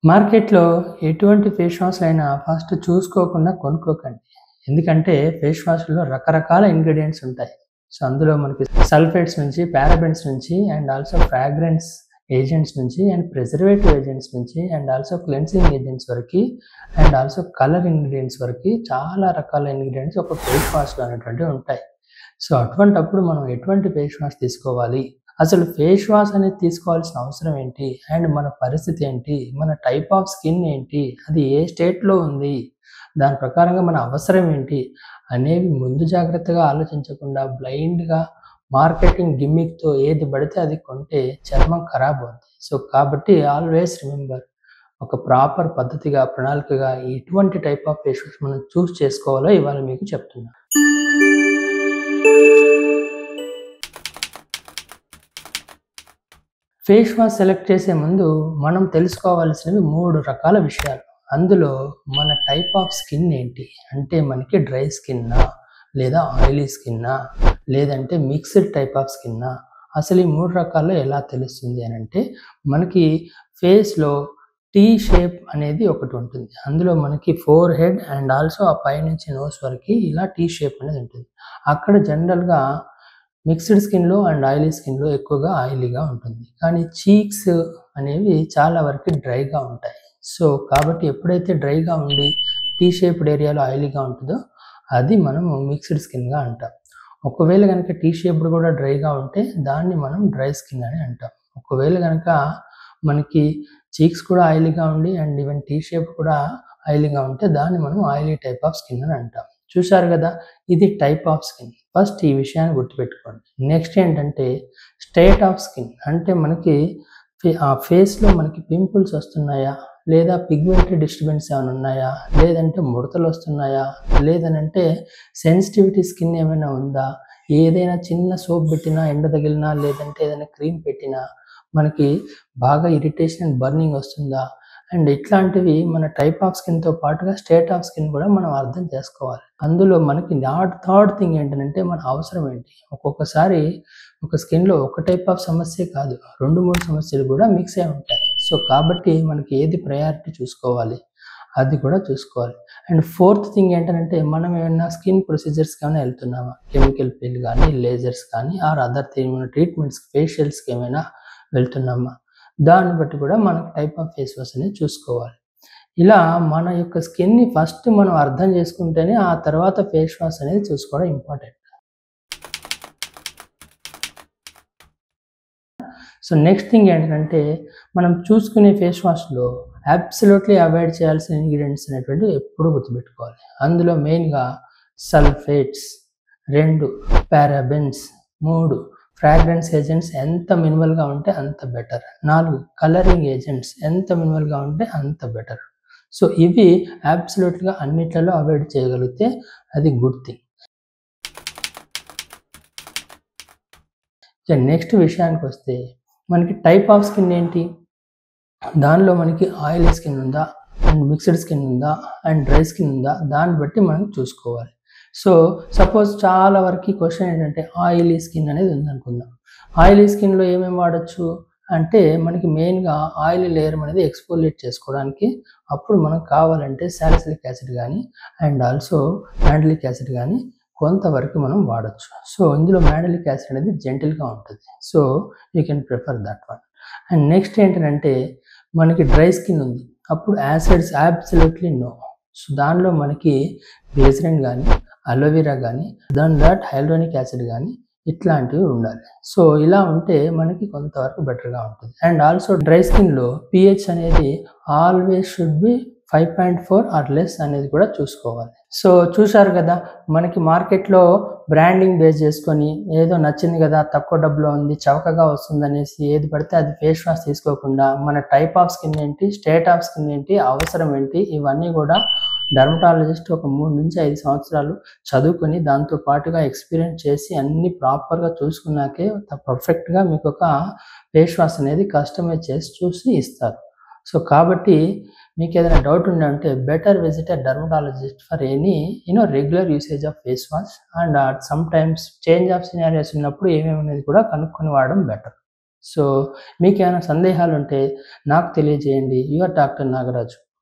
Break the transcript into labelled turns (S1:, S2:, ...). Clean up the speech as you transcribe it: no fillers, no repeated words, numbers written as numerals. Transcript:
S1: మార్కెట్‌లో ఎటువంటి face వాష్‌లైనా first చూసుకోకుండా కొనుక్కోకండి. ఎందుకంటే ఫేస్ వాష్‌లో రకరకాల ఇంగ్రీడియెంట్స్ ఉంటాయి. సో, అందులో మనకి సల్ఫేట్స్ నుంచి, పారాబెన్స్ నుంచి అండ్ ఆల్సో ఫ్రాగ్రెన్స్ ఏజెంట్స్ నుంచి అండ్ ప్రిజర్వేటివ్ ఏజెంట్స్ నుంచి అండ్ ఆల్సో క్లెన్సింగ్ ఏజెంట్స్ వరకి అండ్ ఆల్సో కలర్ ఇంగ్రీడియెంట్స్ వరకి చాలా రకాల ఇంగ్రీడియెంట్స్ ఒక ఫేస్ వాష్‌లో అనేటువంటివి ఉంటాయి. సో, అటువంటప్పుడు మనం ఎటువంటి ఫేస్ వాష్ తీసుకోవాలి? అసలు ఫేస్ వాష్ అనేది తీసుకోవాల్సిన అవసరం ఏంటి? అండ్ మన పరిస్థితి ఏంటి? మన టైప్ ఆఫ్ స్కిన్ ఏంటి? అది ఏ స్టేట్‌లో ఉంది? దాని ప్రకారంగా మన అవసరం ఏంటి? అనేవి ముందు జాగ్రత్తగా ఆలోచించకుండా బ్లైండ్‌గా మార్కెటింగ్ గిమ్మిక్‌తో ఏది పడితే అది కొంటే చర్మం ఖరాబ్ అవుద్ది. సో, కాబట్టి ఆల్వేస్ రిమెంబర్ ఒక ప్రాపర్ పద్ధతిగా, ప్రణాళికగా ఎటువంటి టైప్ ఆఫ్ ఫేస్ వాష్ మనం చూజ్ చేసుకోవాలో ఇవాళ మీకు చెప్తున్నా. ఫేస్ వాష్ సెలెక్ట్ చేసే ముందు మనం తెలుసుకోవాల్సినవి 3 రకాల విషయాలు. అందులో మన టైప్ ఆఫ్ స్కిన్ ఏంటి? అంటే మనకి డ్రై స్కిన్నా? లేదా ఆయిలీ స్కిన్నా? లేదంటే మిక్స్డ్ టైప్ ఆఫ్ స్కిన్నా? అసలు ఈ 3 రకాల్లో ఎలా తెలుస్తుంది అనంటే, మనకి ఫేస్‌లో టీ షేప్ అనేది ఒకటి ఉంటుంది. అందులో మనకి ఫోర్ హెడ్ అండ్ ఆల్సో ఆ పైనుంచి నోస్ వరకి ఇలా టీ షేప్ అనేది ఉంటుంది. అక్కడ జనరల్‌గా మిక్స్డ్ స్కిన్‌లో అండ్ ఆయిలీ స్కిన్‌లో ఎక్కువగా ఆయిలీగా ఉంటుంది. కానీ చీక్స్ అనేవి చాలా వరకు డ్రైగా ఉంటాయి. సో, కాబట్టి ఎప్పుడైతే డ్రైగా ఉండి టీ షేప్డ్ ఏరియాలో ఆయిలీగా ఉంటుందో అది మనము మిక్స్డ్ స్కిన్‌గా అంటాం. ఒకవేళ గనక టీ షేప్డ్ కూడా డ్రైగా ఉంటే దాన్ని మనం డ్రై స్కిన్ అని అంటాం. ఒకవేళ గనక మనకి చీక్స్ కూడా ఆయిలీగా ఉండి అండ్ ఈవెన్ టీ షేప్ కూడా ఆయిలీగా ఉంటే దాన్ని మనం ఆయిలీ టైప్ ఆఫ్ స్కిన్ అని అంటాం. చూసారు గదా! ఇది టైప్ ఆఫ్ స్కిన్. ఫస్ట్ ఈ విషయాన్ని గుర్తుపెట్టుకోండి. నెక్స్ట్ ఏంటంటే స్టేట్ ఆఫ్ స్కిన్. అంటే మనకి ఫేస్‌లో మనకి పింపుల్స్ వస్తున్నాయా? లేదా పిగ్మెంటరీ డిస్టర్బెన్స్ ఏమైనా ఉన్నాయా? లేదంటే ముడతలు వస్తున్నాయా? లేదనంటే సెన్సిటివిటీ స్కిన్ ఏమైనా ఉందా? ఏదైనా చిన్న సోప్ పెట్టినా, ఎండ తగిలినా లేదంటే ఏదైనా క్రీమ్ పెట్టినా మనకి బాగా ఇరిటేషన్ అండ్ బర్నింగ్ వస్తుందా? అండ్ ఇట్లాంటివి మన టైప్ ఆఫ్ స్కిన్‌తో పాటుగా స్టేట్ ఆఫ్ స్కిన్ కూడా మనం అర్థం చేసుకోవాలి. అందులో మనకి థర్డ్ థింగ్ ఏంటనంటే మన అవసరం ఏంటి? ఒక్కొక్కసారి ఒక స్కిన్‌లో ఒక టైప్ ఆఫ్ సమస్యే కాదు. 2, 3 సమస్యలు కూడా మిక్స్ అయి ఉంటాయి. సో, కాబట్టి మనకి ఏది ప్రయారిటీ చూసుకోవాలి, అది కూడా చూసుకోవాలి. అండ్ ఫోర్త్ థింగ్ ఏంటనంటే మనం ఏమన్నా స్కిన్ ప్రొసీజర్స్‌కి ఏమైనా ఎళ్తున్నామా? కెమికల్ పీల్ గానీ, లేజర్స్ కానీ ఆర్ అదర్ థింగ్ ట్రీట్మెంట్స్ ఫేషియల్స్‌కి ఏమైనా వెళ్తున్నామా? దాన్ని బట్టి కూడా మనకు టైప్ ఆఫ్ ఫేస్ వాష్ అనేది చూసుకోవాలి. ఇలా మన యొక్క స్కిన్‌ని ఫస్ట్ మనం అర్థం చేసుకుంటేనే ఆ తర్వాత ఫేస్ వాష్ అనేది చూసుకోవడం ఇంపార్టెంట్. సో, నెక్స్ట్ థింగ్ ఏంటంటే మనం చూసుకునే ఫేస్ వాష్‌లో అబ్సల్యూట్‌లీ అవాయిడ్ చేయాల్సిన ఇంగ్రీడియెంట్స్ అనేటువంటివి ఎప్పుడూ గుర్తుపెట్టుకోవాలి. అందులో మెయిన్‌గా సల్ఫేట్స్, 2 పారాబెన్స్, 3 ఫ్రాగ్రెన్స్ ఏజెంట్స్ ఎంత మినిమల్‌గా ఉంటే అంత బెటర్. 4 కలరింగ్ ఏజెంట్స్ ఎంత మినిమల్‌గా ఉంటే అంత బెటర్. సో, ఇవి అబ్సల్యూట్‌గా అన్నిట్లలో అవాయిడ్ చేయగలిగితే అది గుడ్ థింగ్. ఇక నెక్స్ట్ విషయానికొస్తే మనకి టైప్ ఆఫ్ స్కిన్ ఏంటి? దానిలో మనకి ఆయిలీ స్కిన్ ఉందా? అండ్ మిక్స్డ్ స్కిన్ ఉందా? అండ్ డ్రై స్కిన్ ఉందా? దాన్ని బట్టి మనం చూసుకోవాలి. సో, సపోజ్ చాలా వరకి క్వెషన్ ఏంటంటే ఆయిలీ స్కిన్ అనేది ఉందనుకుందాం. ఆయిలీ స్కిన్‌లో ఏమేమి వాడొచ్చు? అంటే మనకి మెయిన్‌గా ఆయిలీ లేయర్ అనేది ఎక్స్ఫోలియేట్ చేసుకోవడానికి అప్పుడు మనకు కావాలంటే సాలిసిలిక్ యాసిడ్ గానీ అండ్ ఆల్సో మాండలిక్ యాసిడ్ గానీ కొంతవరకు మనం వాడొచ్చు. సో, ఇందులో మాండలిక్ యాసిడ్ అనేది జెంటిల్‌గా ఉంటది. So, you can prefer that one. And next ఏంటనంటే మనకి డ్రై స్కిన్ ఉంది. అప్పుడు యాసిడ్స్ అబ్సల్యూట్‌లీ నో. సో, దానిలో మనకి గ్లిసరిన్ గానీ, అలోవెరా గానీ, హైల్యూరోనిక్ యాసిడ్ గానీ ఇట్లాంటివి ఉండాలి. సో, ఇలా ఉంటే మనకి కొంతవరకు బెటర్‌గా ఉంటుంది. అండ్ ఆల్సో డ్రై స్కిన్‌లో పీహెచ్ అనేది always should be 5.4 or less అనేది కూడా చూసుకోవాలి. సో, చూసారు గదా! మనకి మార్కెట్‌లో బ్రాండింగ్ బేస్ చేసుకొని ఏదో నచ్చింది గదా! తక్కువ డబ్బులో ఉంది, చవకగా వస్తుందనేసి ఏది పడితే అది ఫేస్ వాష్ తీసుకోకుండా మన టైప్ ఆఫ్ స్కిన్ ఏంటి, స్టేట్ ఆఫ్ స్కిన్ ఏంటి, అవసరం ఏంటి ఇవన్నీ గూడా డెర్మటాలజిస్ట్ ఒక 3-5 సంవత్సరాలు చదువుకొని దాంతో పాటుగా ఎక్స్‌పీరియన్స్ చేసి అన్నీ ప్రాపర్‌గా చూసుకున్నాకే పర్ఫెక్ట్‌గా మీకొక ఫేస్ వాష్ అనేది కస్టమైజ్ చేసి చూసి ఇస్తారు. సో, కాబట్టి మీకేదైనా డౌట్ ఉందంటే better visit a dermatologist for any regular usage of face wash and some times change of scenarios ఉన్నప్పుడు ఏమేమి అనేది కూడా కనుక్కొని వాడడం బెటర్. సో మీకేమైనా సందేహాలు ఉంటే నాకు తెలియజేయండి. Your doctor Nagaraju.